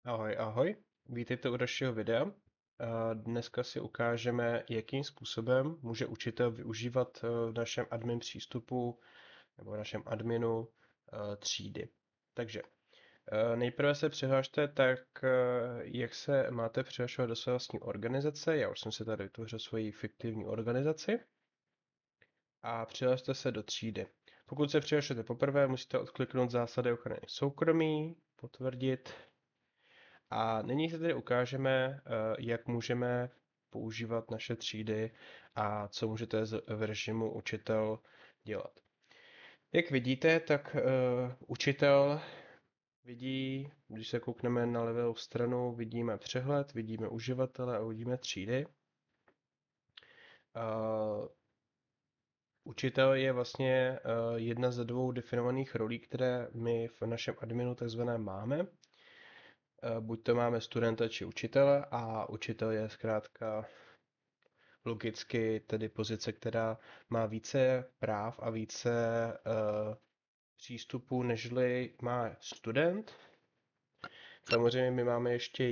Ahoj, ahoj. Vítejte u dalšího videa. Dneska si ukážeme, jakým způsobem může učitel využívat v našem admin přístupu nebo v našem adminu třídy. Takže nejprve se přihlašte tak, jak se máte přihlašovat do své vlastní organizace. Já už jsem si tady vytvořil svoji fiktivní organizaci a přihlašte se do třídy. Pokud se přihlašujete poprvé, musíte odkliknout zásady ochrany soukromí, potvrdit. A nyní se tedy ukážeme, jak můžeme používat naše třídy a co můžete v režimu učitel dělat. Jak vidíte, tak učitel vidí, když se koukneme na levou stranu, vidíme přehled, vidíme uživatele a vidíme třídy. Učitel je vlastně jedna ze dvou definovaných rolí, které my v našem adminu takzvané máme. Buď to máme studenta či učitele a učitel je zkrátka logicky tedy pozice, která má více práv a více přístupů, nežli má student. Samozřejmě my máme ještě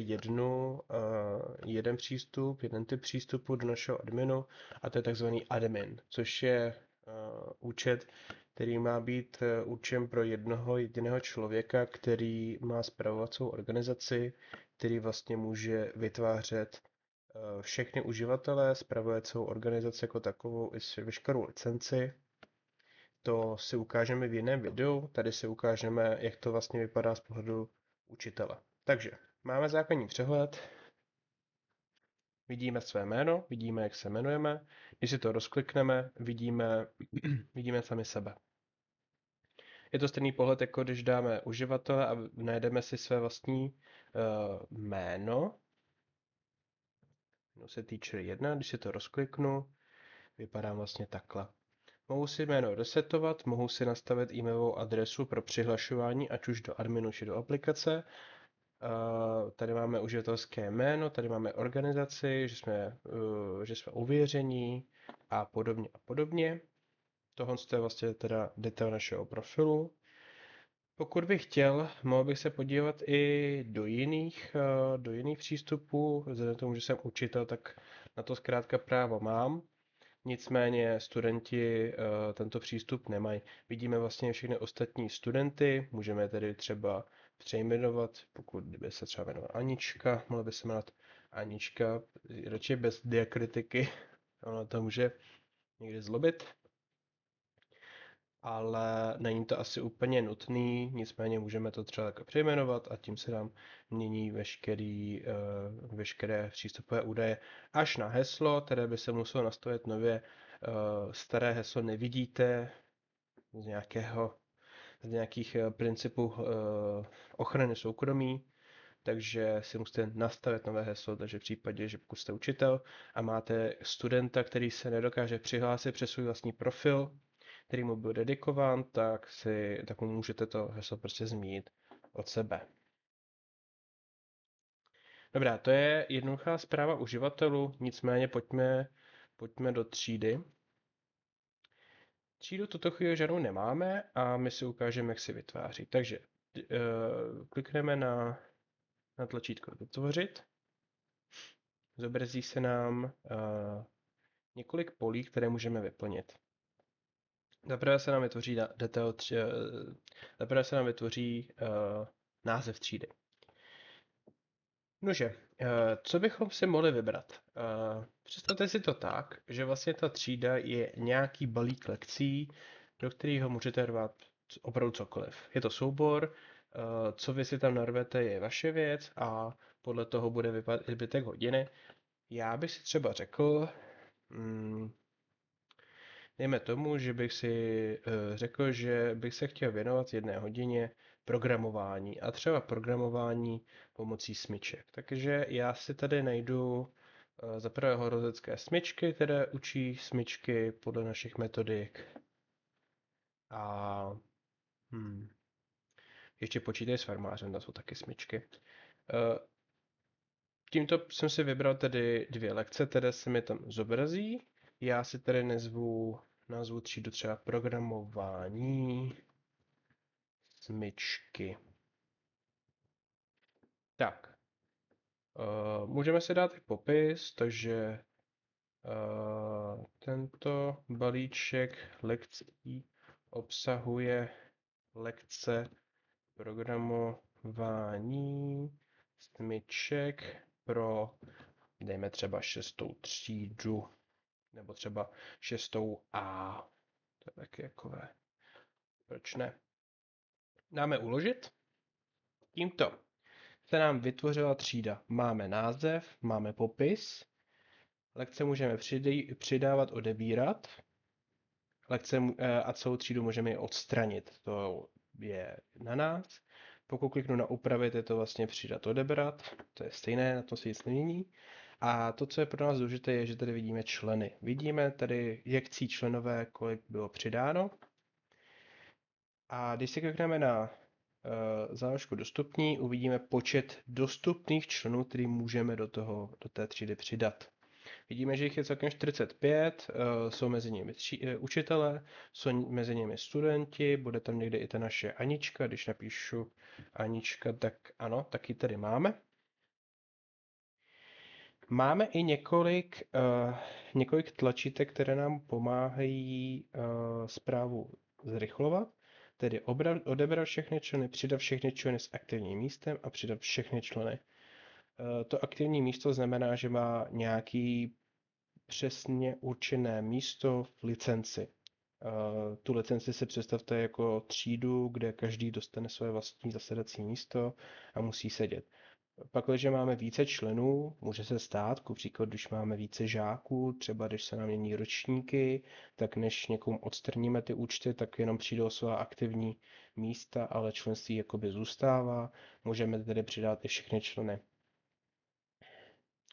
jeden přístup, jeden typ přístupu do našeho adminu a to je takzvaný admin, což je účet, který má být určen pro jednoho jediného člověka, který má spravovat svou organizaci, který vlastně může vytvářet všechny uživatelé, spravuje celou organizaci jako takovou i s veškerou licenci. To si ukážeme v jiném videu, tady si ukážeme, jak to vlastně vypadá z pohledu učitele. Takže máme základní přehled, vidíme své jméno, vidíme, jak se jmenujeme. Když si to rozklikneme, vidíme sami sebe. Je to stejný pohled, jako když dáme uživatele a najdeme si své vlastní jméno. Se teacher 1, když si to rozkliknu, vypadá vlastně takhle. Mohu si jméno resetovat, mohu si nastavit e-mailovou adresu pro přihlašování, ať už do adminu či do aplikace. Tady máme uživatelské jméno, tady máme organizaci, že jsme ověření a podobně a podobně. Tohle je vlastně teda detail našeho profilu. Pokud bych chtěl, mohl bych se podívat i do jiných přístupů. Vzhledem k tomu, že jsem učitel, tak na to zkrátka právo mám. Nicméně studenti tento přístup nemají. Vidíme vlastně všechny ostatní studenty, můžeme tedy třeba přejmenovat, pokud by se třeba jmenovala Anička, mohla by se jmenovat Anička, radši bez diakritiky, ono to může někdy zlobit, ale není to asi úplně nutný, nicméně můžeme to třeba takhle přejmenovat a tím se nám mění veškeré přístupové údaje až na heslo, které by se muselo nastavit nově. Staré heslo nevidíte z nějakých principů ochrany soukromí, takže si musíte nastavit nové heslo, takže v případě, že pokud jste učitel a máte studenta, který se nedokáže přihlásit přes svůj vlastní profil, který mu byl dedikován, tak mu můžete to heslo prostě změnit od sebe. Dobrá, to je jednoduchá zpráva uživatelů, nicméně pojďme do třídy. Třídu tuto chvíli žádnou nemáme a my si ukážeme, jak si vytváří. Takže klikneme na tlačítko vytvořit. Zobrazí se nám několik polí, které můžeme vyplnit. Zaprvé se nám vytvoří název třídy. Nože, co bychom si mohli vybrat? Představte si to tak, že vlastně ta třída je nějaký balík lekcí, do kterého můžete rvat opravdu cokoliv. Je to soubor, co vy si tam narvete, je vaše věc a podle toho bude vypadat i zbytek hodiny. Já bych si třeba řekl, dejme tomu, že bych si řekl, že bych se chtěl věnovat 1 hodině programování a třeba programování pomocí smyček. Takže já si tady najdu za prvé horolezecké smyčky, které učí smyčky podle našich metodik. A ještě počítají s farmářem, to jsou taky smyčky. Tímto jsem si vybral tedy 2 lekce, které se mi tam zobrazí. Já si tady nazvu třídu třeba programování smyčky. Tak, můžeme si dát i popis, takže tento balíček lekcí obsahuje lekce programování smyček pro, dejme třeba 6. třídu, nebo třeba 6. A. To je taky jakové. Proč ne? Dáme uložit. Tímto se nám vytvořila třída. Máme název, máme popis, lekce můžeme přidávat, odebírat, lekce a celou třídu můžeme odstranit. To je na nás. Pokud kliknu na upravit, je to vlastně přidat, odebrat. To je stejné, na to se nic nemění. A to, co je pro nás důležité, je, že tady vidíme členy. Vidíme tady, jak cí členové, kolik bylo přidáno. A když si klikneme na záložku dostupní, uvidíme počet dostupných členů, který můžeme do té třídy přidat. Vidíme, že jich je celkem 45, jsou mezi nimi učitelé, jsou mezi nimi studenti, bude tam někde i ta naše Anička, když napíšu Anička, tak ano, taky tady máme. Máme i několik tlačítek, které nám pomáhají zprávu zrychlovat, tedy odebrat všechny členy, přidat všechny členy s aktivním místem a přidat všechny členy. To aktivní místo znamená, že má nějaký přesně určené místo v licenci. Tu licenci si představte jako třídu, kde každý dostane své vlastní zasedací místo a musí sedět. Pak, když máme více členů, může se stát, ku příkladu, když máme více žáků, třeba když se nám mění ročníky, tak než někomu odstraníme ty účty, tak jenom přijdou svá aktivní místa, ale členství jakoby zůstává. Můžeme tedy přidat i všechny členy.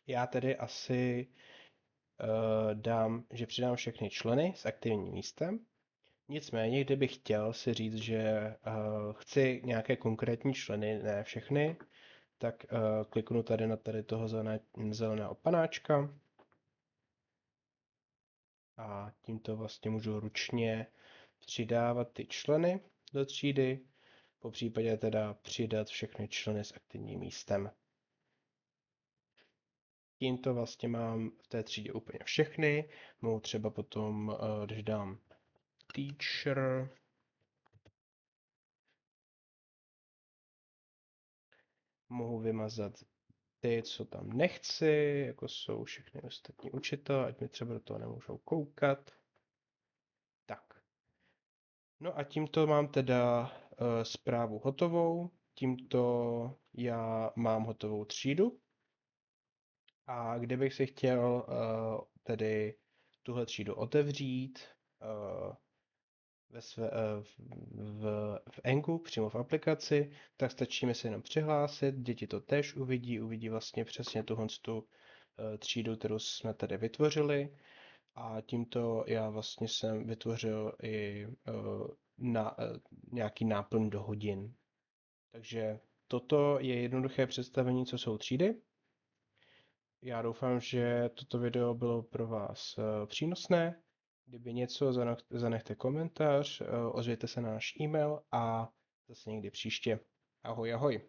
Já tedy asi dám, že přidám všechny členy s aktivním místem. Nicméně, kdybych chtěl si říct, že chci nějaké konkrétní členy, ne všechny, tak kliknu tady na toho zeleného panáčka a tímto vlastně můžu ručně přidávat ty členy do třídy, po případě teda přidat všechny členy s aktivním místem. Tímto vlastně mám v té třídě úplně všechny. Mohu třeba potom, když dám teacher, mohu vymazat ty, co tam nechci, jako jsou všechny ostatní učitelé, ať mi třeba do toho nemůžou koukat. Tak. No a tímto mám teda zprávu hotovou. Tímto já mám hotovou třídu. A kdybych si chtěl tedy tuhle třídu otevřít v Engu, přímo v aplikaci, tak stačí mi se jenom přihlásit, děti to též uvidí vlastně přesně tu třídu, kterou jsme tady vytvořili. A tímto já vlastně jsem vytvořil i nějaký náplň do hodin. Takže toto je jednoduché představení, co jsou třídy. Já doufám, že toto video bylo pro vás přínosné. Kdyby něco, zanechte komentář, ozvěte se na náš e-mail a zase někdy příště. Ahoj, ahoj.